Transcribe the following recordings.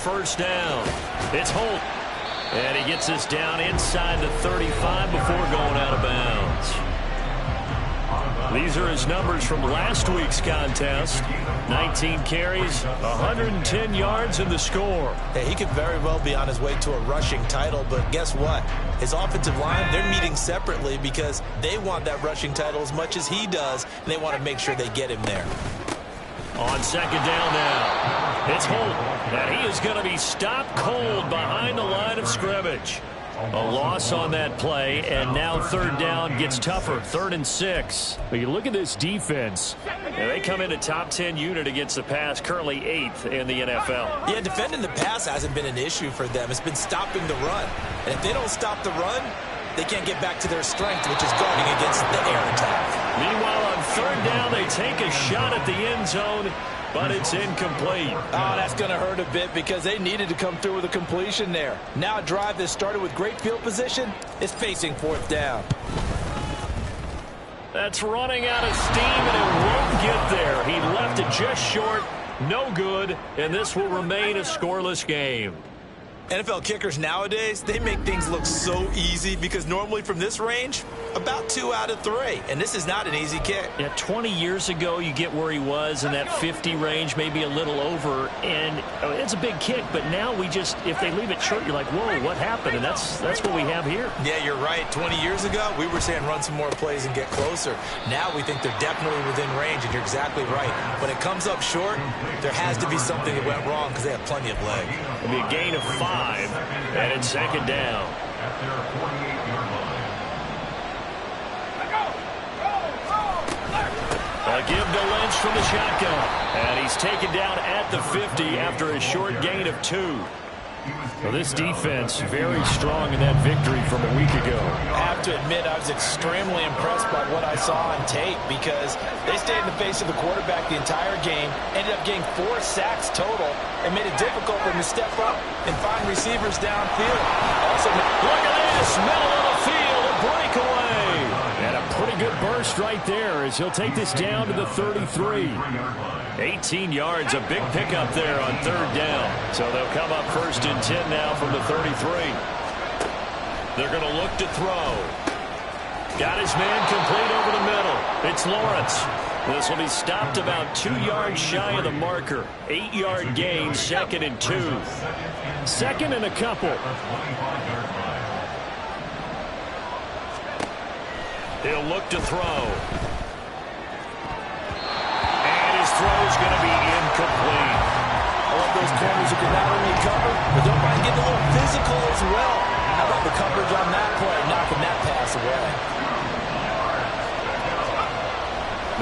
first down. It's Holt. And he gets us down inside the 35 before going out of bounds. These are his numbers from last week's contest. 19 carries, 110 yards, and the score. Hey, he could very well be on his way to a rushing title, but guess what? His offensive line, they're meeting separately because they want that rushing title as much as he does, and they want to make sure they get him there. On second down now, it's Holt, and he is going to be stopped cold behind the line of scrimmage. A loss on that play, and now third down gets tougher, 3rd and 6. But you look at this defense. They come in a top 10 unit against the pass, currently 8th in the NFL. Yeah, defending the pass hasn't been an issue for them. It's been stopping the run. And if they don't stop the run, they can't get back to their strength, which is guarding against the air attack. Meanwhile, on third down, they take a shot at the end zone, but it's incomplete. Oh, that's going to hurt a bit because they needed to come through with a completion there. Now a drive that started with great field position is facing 4th down. That's running out of steam, and it won't get there. He left it just short, no good, and this will remain a scoreless game. NFL kickers nowadays, they make things look so easy because normally from this range, about 2 out of 3. And this is not an easy kick. Yeah, 20 years ago, you get where he was in that 50 range, maybe a little over. And it's a big kick, but now we just, if they leave it short, you're like, whoa, what happened? And that's what we have here. Yeah, you're right. 20 years ago, we were saying run some more plays and get closer. Now we think they're definitely within range, and you're exactly right. When it comes up short, there has to be something that went wrong because they have plenty of leg. It'll be a gain of 5, and it's second down. A give to Lynch from the shotgun. And he's taken down at the 50 after a short gain of 2. Well, this defense very strong in that victory from a week ago. I have to admit I was extremely impressed by what I saw on tape because they stayed in the face of the quarterback the entire game, ended up getting 4 sacks total, and made it difficult for him to step up and find receivers downfield. Also, look at this, middle of the field, a breakaway. And a pretty good burst right there as he'll take this down to the 33. 18 yards, a big pickup there on third down. So they'll come up 1st and 10 now from the 33. They're going to look to throw. Got his man complete over the middle. It's Lawrence. This will be stopped about 2 yards shy of the marker. 8-yard gain, 2nd and 2. 2nd and a couple. He'll look to throw. And his throw is going to be incomplete. I love those corners who can not only cover, but don't mind getting a little physical as well. How about the coverage on that play, knocking that pass away?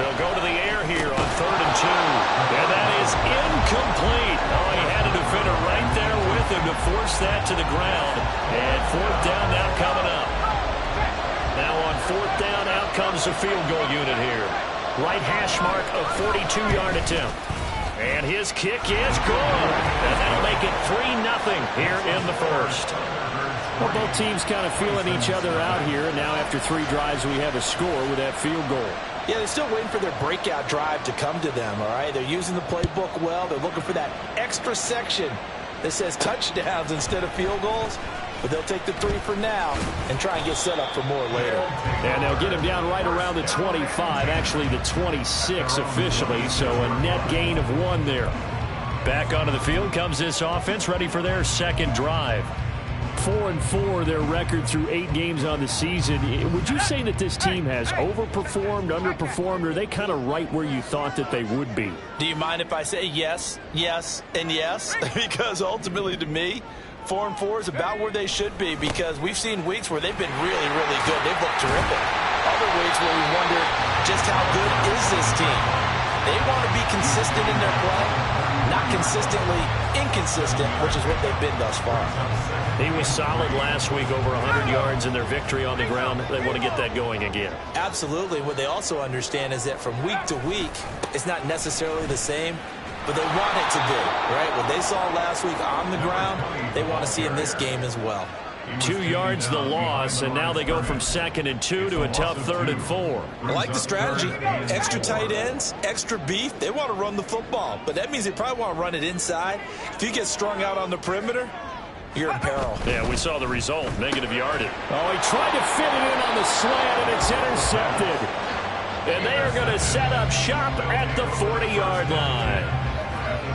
They'll go to the air here on 3rd and 2. And that is incomplete. Oh, he had a defender right there with him to force that to the ground. And 4th down now coming up. Now on 4th down, out comes the field goal unit here. Right hash mark of 42-yard attempt. And his kick is good. And that'll make it 3-0 here in the first. Well, both teams kind of feeling each other out here. And now after 3 drives, we have a score with that field goal. Yeah, they're still waiting for their breakout drive to come to them, all right? They're using the playbook well. They're looking for that extra section that says touchdowns instead of field goals. But they'll take the 3 for now and try and get set up for more later. And they'll get him down right around the 25, actually the 26 officially, so a net gain of 1 there. Back onto the field comes this offense, ready for their second drive. 4-4 their record through 8 games on the season. Would you say that this team has overperformed, underperformed, or are they kind of right where you thought that they would be? Do you mind if I say yes, yes, and yes? Because ultimately to me, 4-4 is about where they should be because we've seen weeks where they've been really, really good. They've looked terrific. Other weeks where we wonder just how good is this team. They want to be consistent in their play, not consistently inconsistent, which is what they've been thus far. He was solid last week, over 100 yards in their victory on the ground. They want to get that going again. Absolutely. What they also understand is that from week to week, it's not necessarily the same, but they want it to be, right? What they saw last week on the ground, they want to see in this game as well. 2 yards the loss, and now they go from 2nd and 2 to a tough 3rd and 4. I like the strategy. Extra tight ends, extra beef. They want to run the football, but that means they probably want to run it inside. If you get strung out on the perimeter, you're in peril. Yeah, we saw the result, negative yardage. Oh, he tried to fit it in on the slant, and it's intercepted. And they are going to set up shop at the 40-yard line.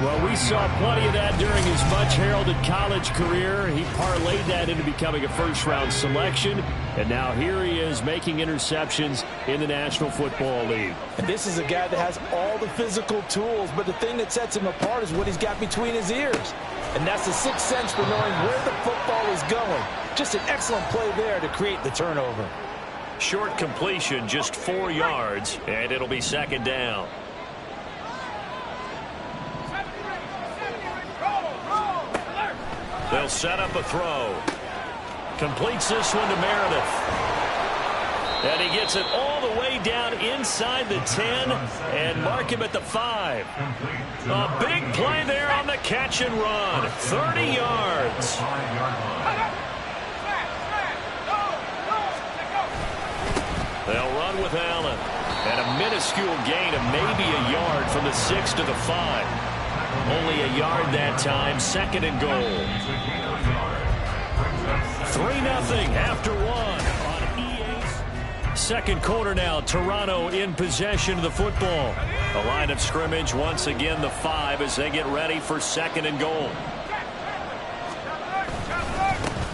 Well, we saw plenty of that during his much-heralded college career. He parlayed that into becoming a first-round selection, and now here he is making interceptions in the National Football League. And this is a guy that has all the physical tools, but the thing that sets him apart is what he's got between his ears. And that's the sixth sense for knowing where the football is going. Just an excellent play there to create the turnover. Short completion, just 4 yards, and it'll be 2nd down. They'll set up a throw. Completes this one to Meredith. And he gets it all the way down inside the 10 and mark him at the 5. A big play there on the catch and run. 30 yards. They'll run with Allen. And a minuscule gain of maybe a yard from the 6 to the 5. Only a yard that time, 2nd and goal. 3-0 after 1 on EA's second quarter now. Toronto in possession of the football. A line of scrimmage, once again the 5 as they get ready for 2nd and goal.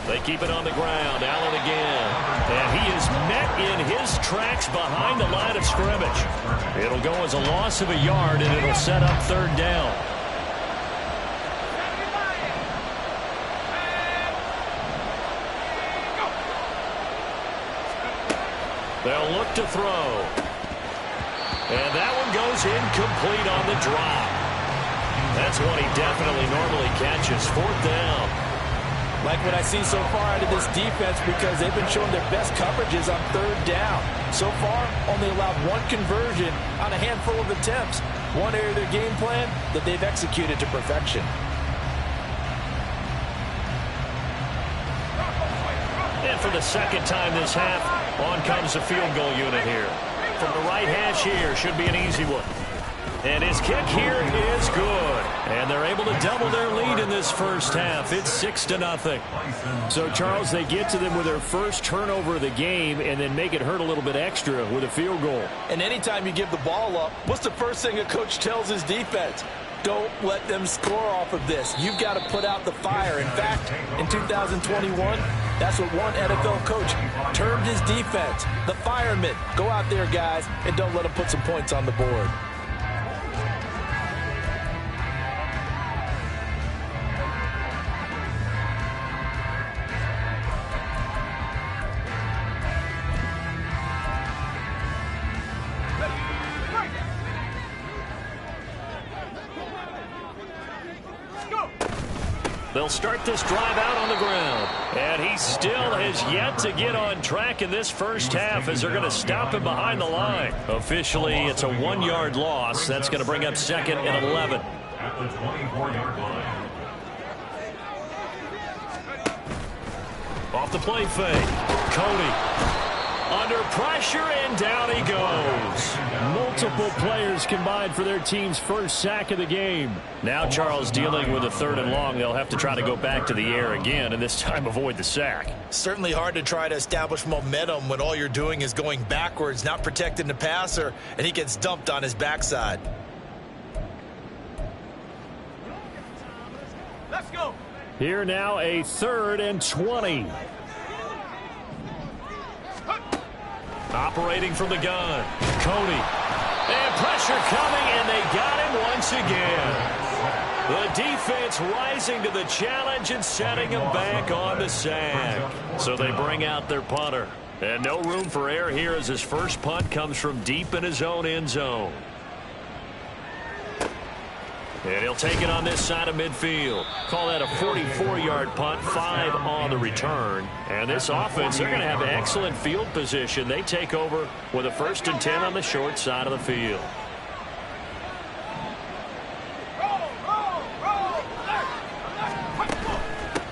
They keep it on the ground. Allen again. And he is met in his tracks behind the line of scrimmage. It'll go as a loss of a yard, and it'll set up 3rd down. They'll look to throw. And that one goes incomplete on the drop. That's one he definitely normally catches. 4th down. Like what I see so far out of this defense, because they've been showing their best coverages on 3rd down. So far, only allowed 1 conversion on a handful of attempts. One area of their game plan that they've executed to perfection. And for the 2nd time this half, on comes the field goal unit here. From the right hash here, should be an easy one. And his kick here is good. And they're able to double their lead in this first half. It's 6-0. So, Charles, they get to them with their first turnover of the game and then make it hurt a little bit extra with a field goal. And anytime you give the ball up, what's the first thing a coach tells his defense? Don't let them score off of this. You've got to put out the fire. In fact, in 2021, that's what one NFL coach termed his defense. The firemen. Go out there, guys, and don't let them put some points on the board. They'll start this drive out on the ground. And he still has yet to get on track in this first half as they're going to stop him behind the line. Officially, it's a 1-yard loss. That's going to bring up 2nd and 11. At the 24-yard line. Off the play fake. Cody. Under pressure, and down he goes. Multiple players combined for their team's first sack of the game. Now Charles dealing with a 3rd and long. They'll have to try to go back to the air again, and this time avoid the sack. Certainly hard to try to establish momentum when all you're doing is going backwards, not protecting the passer, and he gets dumped on his backside. Let's go. Here now a 3rd and 20. Operating from the gun. Cody. And pressure coming, and they got him once again. The defense rising to the challenge and setting him back on the sack. So they bring out their punter. And no room for error here as his first punt comes from deep in his own end zone. And he'll take it on this side of midfield. Call that a 44-yard punt, 5 on the return. And this offense, they're going to have excellent field position. They take over with a 1st and 10 on the short side of the field.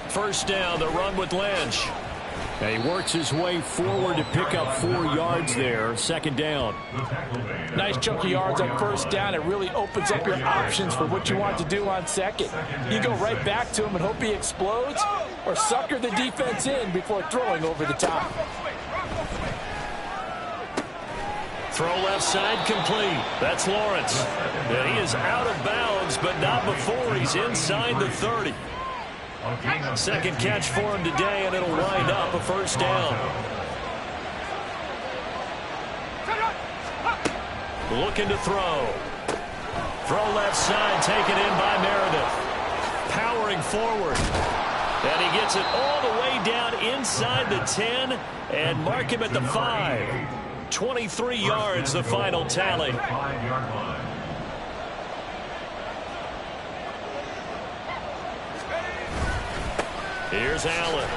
First down, the run with Lynch. And he works his way forward to pick up 4 yards there. Second down. Nice chunky yards on first down. It really opens up your options for what you want to do on second. You go right back to him and hope he explodes, or sucker the defense in before throwing over the top. Throw left side complete. That's Lawrence. And he is out of bounds, but not before he's inside the 30. Second catch for him today, and it'll wind up a first down. Looking to throw. Throw left side, taken in by Meredith. Powering forward. And he gets it all the way down inside the 10 and mark him at the 5. 23 yards, the final tally. Here's Allen.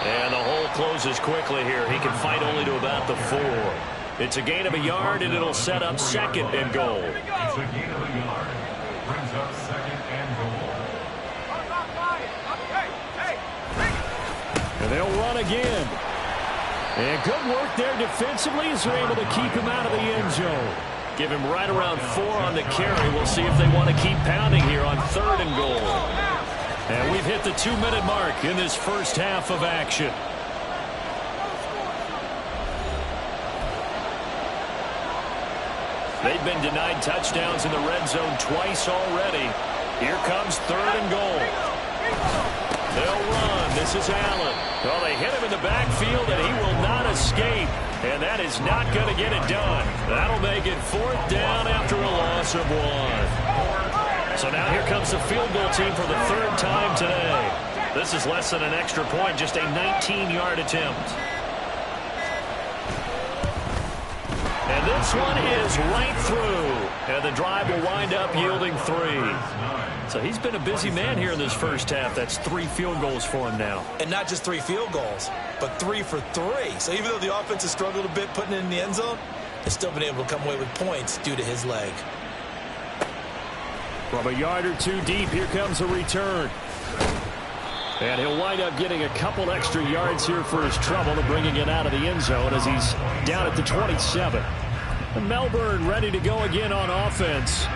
And the hole closes quickly here. He can fight only to about the 4. It's a gain of a yard, and it'll set up second and goal. It's a gain of a yard. Brings up second and goal. And they'll run again. And good work there defensively as they're able to keep him out of the end zone. Give him right around 4 on the carry. We'll see if they want to keep pounding here on third and goal. And we've hit the 2-minute mark in this first half of action. They've been denied touchdowns in the red zone twice already. Here comes third and goal. They'll run. This is Allen. Well, they hit him in the backfield, and he will not escape. And that is not going to get it done. That'll make it fourth down after a loss of 1. So now here comes the field goal team for the 3rd time today. This is less than an extra point, just a 19-yard attempt. And this one is right through. And the drive will wind up yielding 3. So he's been a busy man here in this first half. That's 3 field goals for him now. And not just 3 field goals, but 3 for 3. So even though the offense has struggled a bit putting it in the end zone, they've still been able to come away with points due to his leg. From a yard or 2 deep, here comes a return. And he'll wind up getting a couple extra yards here for his trouble and bringing it out of the end zone as he's down at the 27. And Melbourne ready to go again on offense.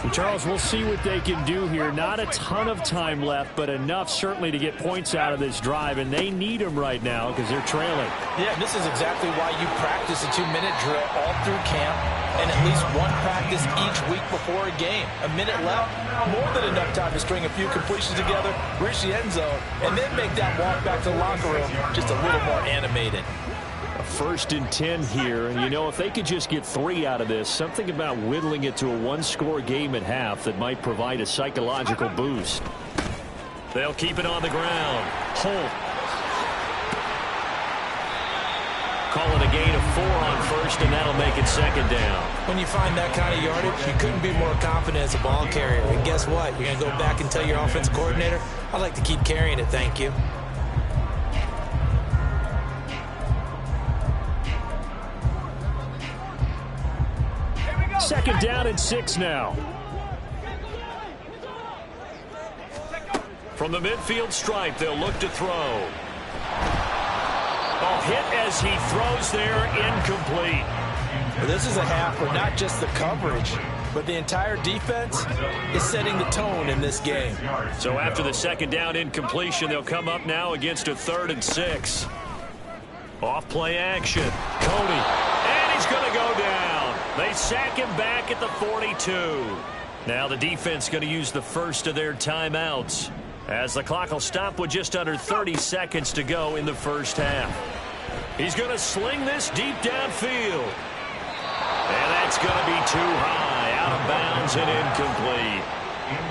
And Charles, we'll see what they can do here. Not a ton of time left, but enough certainly to get points out of this drive, and they need them right now because they're trailing. Yeah, this is exactly why you practice a 2-minute drill all through camp and at least one practice each week before a game. A minute left, more than enough time to string a few completions together, reach the end zone, and then make that walk back to the locker room just a little more animated. First and 10 here, and you know, if they could just get 3 out of this, something about whittling it to a 1-score game at half that might provide a psychological boost. They'll keep it on the ground. Holt. Call it a gain of 4 on first, and that'll make it second down. When you find that kind of yardage, you couldn't be more confident as a ball carrier. And guess what? You're going to go back and tell your offensive coordinator, I'd like to keep carrying it, thank you. Second down and 6 now. From the midfield stripe, they'll look to throw. Oh, hit as he throws there, incomplete. This is a half where not just the coverage, but the entire defense is setting the tone in this game. So after the second down incompletion, they'll come up now against a 3rd and 6. Off play action. Cody. And he's going to go down. They sack him back at the 42. Now the defense going to use the first of their timeouts as the clock will stop with just under 30 seconds to go in the first half. He's going to sling this deep downfield. And that's going to be too high, out of bounds and incomplete.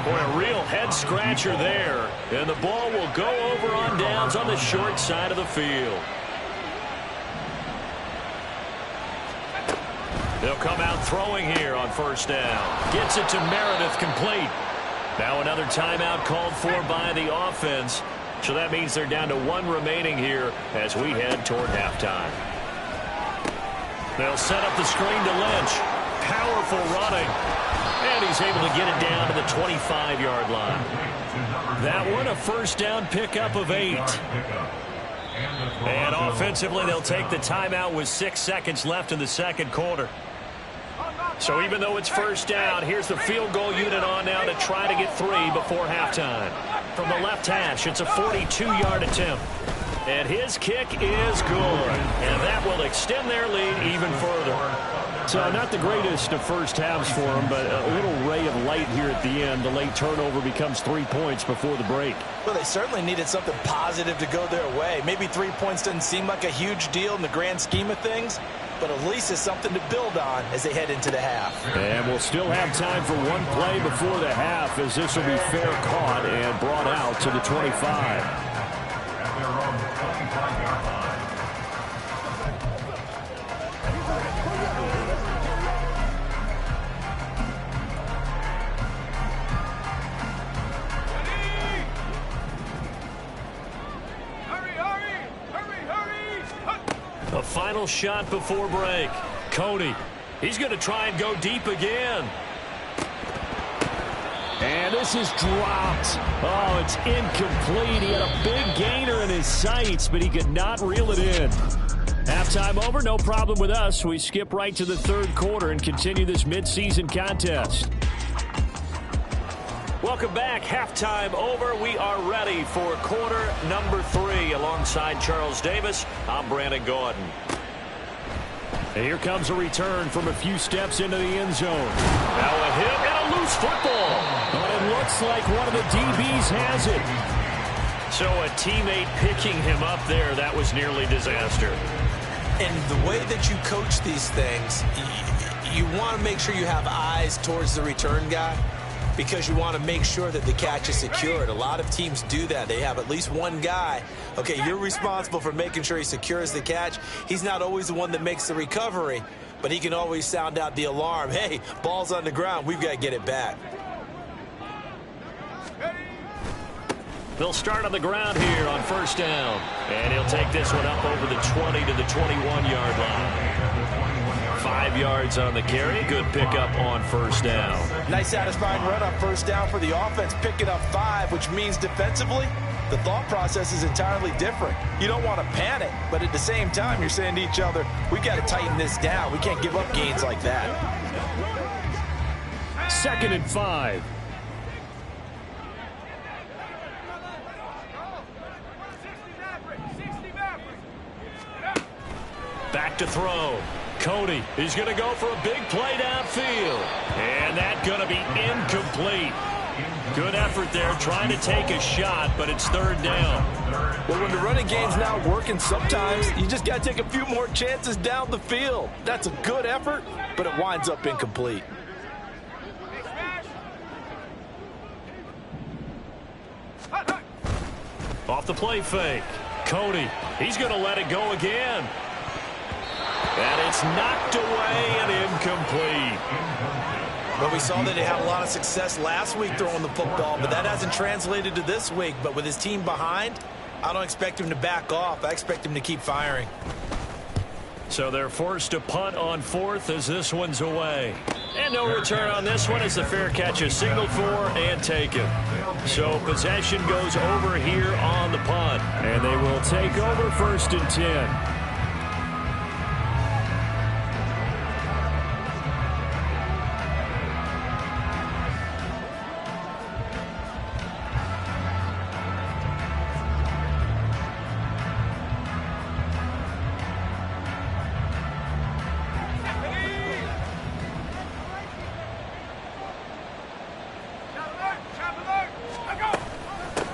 Boy, a real head-scratcher there. And the ball will go over on downs on the short side of the field. They'll come out throwing here on first down. Gets it to Meredith, complete. Now another timeout called for by the offense. So that means they're down to 1 remaining here as we head toward halftime. They'll set up the screen to Lynch. Powerful running. And he's able to get it down to the 25-yard line. That one a first down pickup of 8. And offensively, they'll take the timeout with 6 seconds left in the second quarter. So even though it's first down, here's the field goal unit on now to try to get 3 before halftime. From the left hash, it's a 42-yard attempt. And his kick is good. And that will extend their lead even further. So not the greatest of first halves for them, but a little ray of light here at the end. The late turnover becomes 3 points before the break. Well, they certainly needed something positive to go their way. Maybe 3 points doesn't seem like a huge deal in the grand scheme of things, but at least it's something to build on as they head into the half. And we'll still have time for one play before the half, as this will be fair caught and brought out to the 25. A final shot before break. Cody, he's going to try and go deep again. And this is dropped. Oh, it's incomplete. He had a big gainer in his sights, but he could not reel it in. Halftime over, no problem with us. We skip right to the third quarter and continue this midseason contest. Welcome back. Halftime over. We are ready for quarter number 3. Alongside Charles Davis, I'm Brandon Gaudin. And here comes a return from a few steps into the end zone. Now a hit and a loose football. But it looks like one of the DBs has it. So a teammate picking him up there, that was nearly disaster. And the way that you coach these things, you want to make sure you have eyes towards the return guy, because you want to make sure that the catch is secured. A lot of teams do that. They have at least one guy. Okay, you're responsible for making sure he secures the catch. He's not always the one that makes the recovery, but he can always sound out the alarm. Hey, ball's on the ground. We've got to get it back. They'll start on the ground here on first down. And he'll take this one up over the 20 to the 21-yard line. 5 yards on the carry. Good pickup on first down. Nice satisfying run on first down for the offense, picking up 5, which means defensively, the thought process is entirely different. You don't want to panic, but at the same time, you're saying to each other, we've got to tighten this down. We can't give up gains like that. 2nd and 5. Back to throw. Cody is going to go for a big play downfield. And that's going to be incomplete. Good effort there trying to take a shot, but it's third down. Well, when the running game's not working, sometimes you just got to take a few more chances down the field. That's a good effort, but it winds up incomplete. Off the play fake. Cody, he's going to let it go again. And it's knocked away and incomplete. Well, we saw that they had a lot of success last week throwing the football, but that hasn't translated to this week. But with his team behind, I don't expect him to back off. I expect him to keep firing. So they're forced to punt on 4th as this one's away. And no return on this one as the fair catch is signaled for and taken. So possession goes over here on the punt. And they will take over 1st and 10.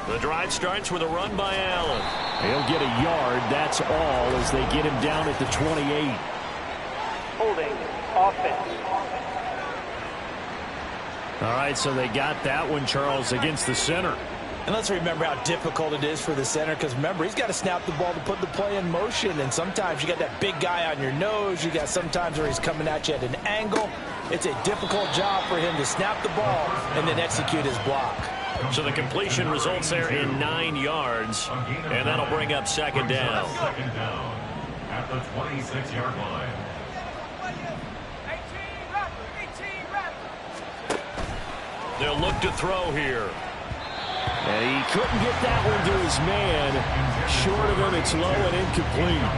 The drive starts with a run by Allen. He'll get a yard, that's all, as they get him down at the 28. Holding offense. All right, so they got that one, Charles, against the center. And let's remember how difficult it is for the center, because remember, he's got to snap the ball to put the play in motion, and sometimes you got that big guy on your nose. You got sometimes where he's coming at you at an angle. It's a difficult job for him to snap the ball and then execute his block. So the completion results there in 9 yards, and that'll bring up second down. Second down at the 26-yard line. They'll look to throw here. And he couldn't get that one to his man. Short of him, it's low and incomplete.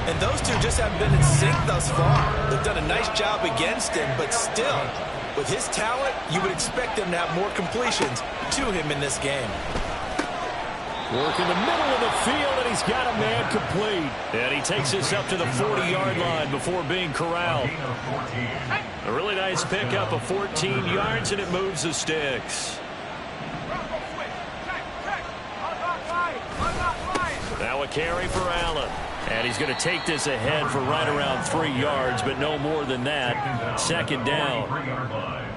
And those two just haven't been in sync thus far. They've done a nice job against him, but still, with his talent, you would expect them to have more completions to him in this game. Work in the middle of the field, and he's got a man complete. And he takes this up to the 40-yard line before being corralled. A really nice pickup of 14 yards, and it moves the sticks. Now a carry for Allen. And he's going to take this ahead for right around 3 yards, but no more than that. Second down.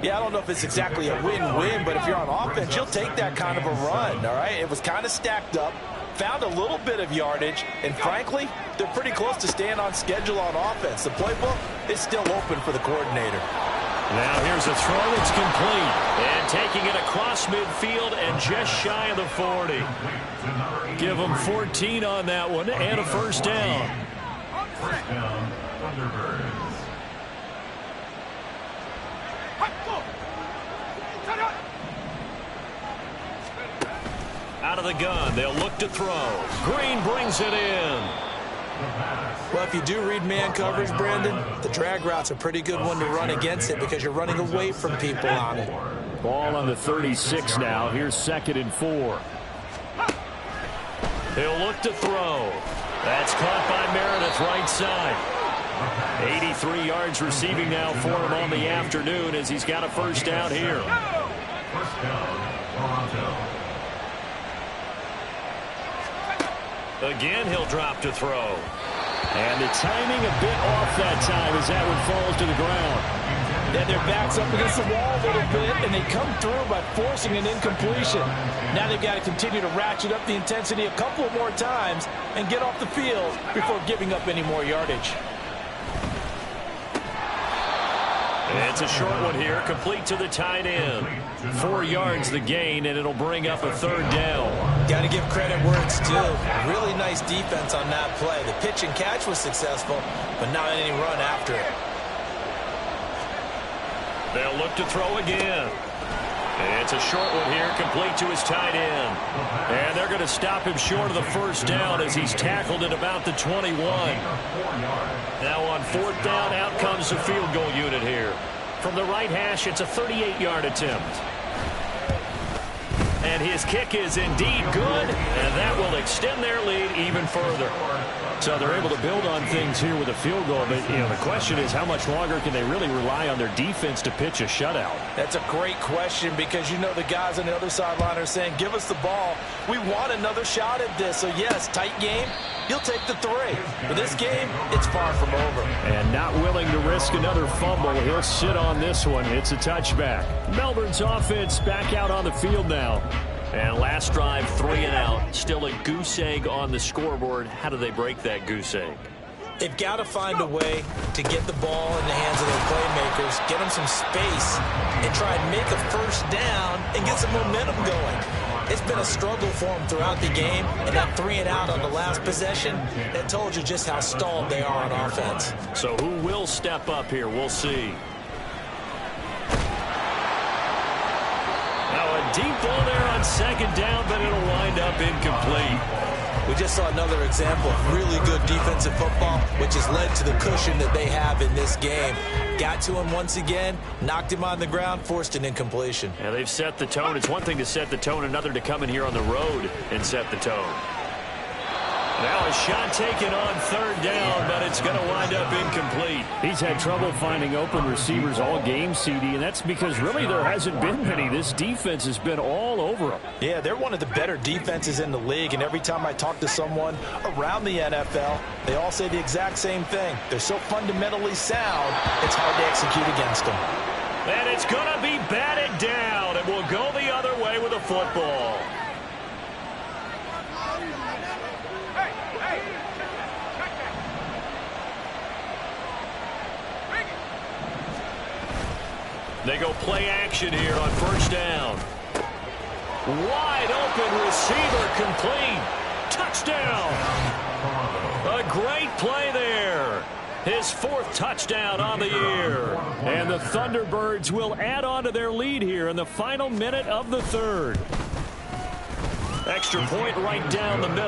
Yeah, I don't know if it's exactly a win-win, but if you're on offense, you'll take that kind of a run, all right? It was kind of stacked up, found a little bit of yardage, and frankly, they're pretty close to staying on schedule on offense. The playbook is still open for the coordinator. Now here's a throw that's complete. And taking it across midfield and just shy of the 40. Give them 14 on that one and a first down. First down, Thunderbirds. Out of the gun, they'll look to throw. Green brings it in. Well, if you do read man coverage, Brandon, the drag route's a pretty good one to run against it because you're running away from people on it. Ball on the 36 now. Here's 2nd and 4. He'll look to throw. That's caught by Meredith, right side. 83 yards receiving now for him on the afternoon as he's got a first down here. First down, Toronto. Again, he'll drop to throw. And the timing a bit off that time as that one falls to the ground. Yeah, their back's up against the wall a little bit, and they come through by forcing an incompletion. Now they've got to continue to ratchet up the intensity a couple of more times and get off the field before giving up any more yardage. It's a short one here, complete to the tight end. 4 yards the gain, and it'll bring up a third down. Got to give credit where it's due. Really nice defense on that play. The pitch and catch was successful, but not any run after it. They'll look to throw again. It's a short one here, complete to his tight end. And they're going to stop him short of the first down as he's tackled at about the 21. Now on 4th down, out comes the field goal unit here. From the right hash, it's a 38-yard attempt. And his kick is indeed good, and that will extend their lead even further. So they're able to build on things here with a field goal, but the question is how much longer can they really rely on their defense to pitch a shutout? That's a great question because the guys on the other sideline are saying, give us the ball. We want another shot at this. So, yes, tight game, you'll take the 3. For this game, it's far from over. And not willing to risk another fumble. He'll sit on this one. It's a touchback. Melbourne's offense back out on the field now. And last drive, 3 and out. Still a goose egg on the scoreboard. How do they break that goose egg? They've got to find a way to get the ball in the hands of their playmakers, get them some space, and try and make a first down and get some momentum going. It's been a struggle for them throughout the game, and that 3 and out on the last possession, that told you just how stalled they are on offense. So who will step up here? We'll see. Now a deep ball there on 2nd down, but it'll wind up incomplete. We just saw another example of really good defensive football, which has led to the cushion that they have in this game. Got to him once again, knocked him on the ground, forced an incompletion. Yeah, they've set the tone. It's one thing to set the tone, another to come in here on the road and set the tone. Now a shot taken on 3rd down, but it's going to wind up incomplete. He's had trouble finding open receivers all game, CD, and that's because really there hasn't been many. This defense has been all over them. Yeah, they're one of the better defenses in the league, and every time I talk to someone around the NFL, they all say the exact same thing. They're so fundamentally sound, it's hard to execute against them. And it's going to be batted down, and we'll go the other way with the football. They go play action here on 1st down. Wide open receiver complete. Touchdown. A great play there. His 4th touchdown on the year. And the Thunderbirds will add on to their lead here in the final minute of the 3rd. Extra point right down the middle.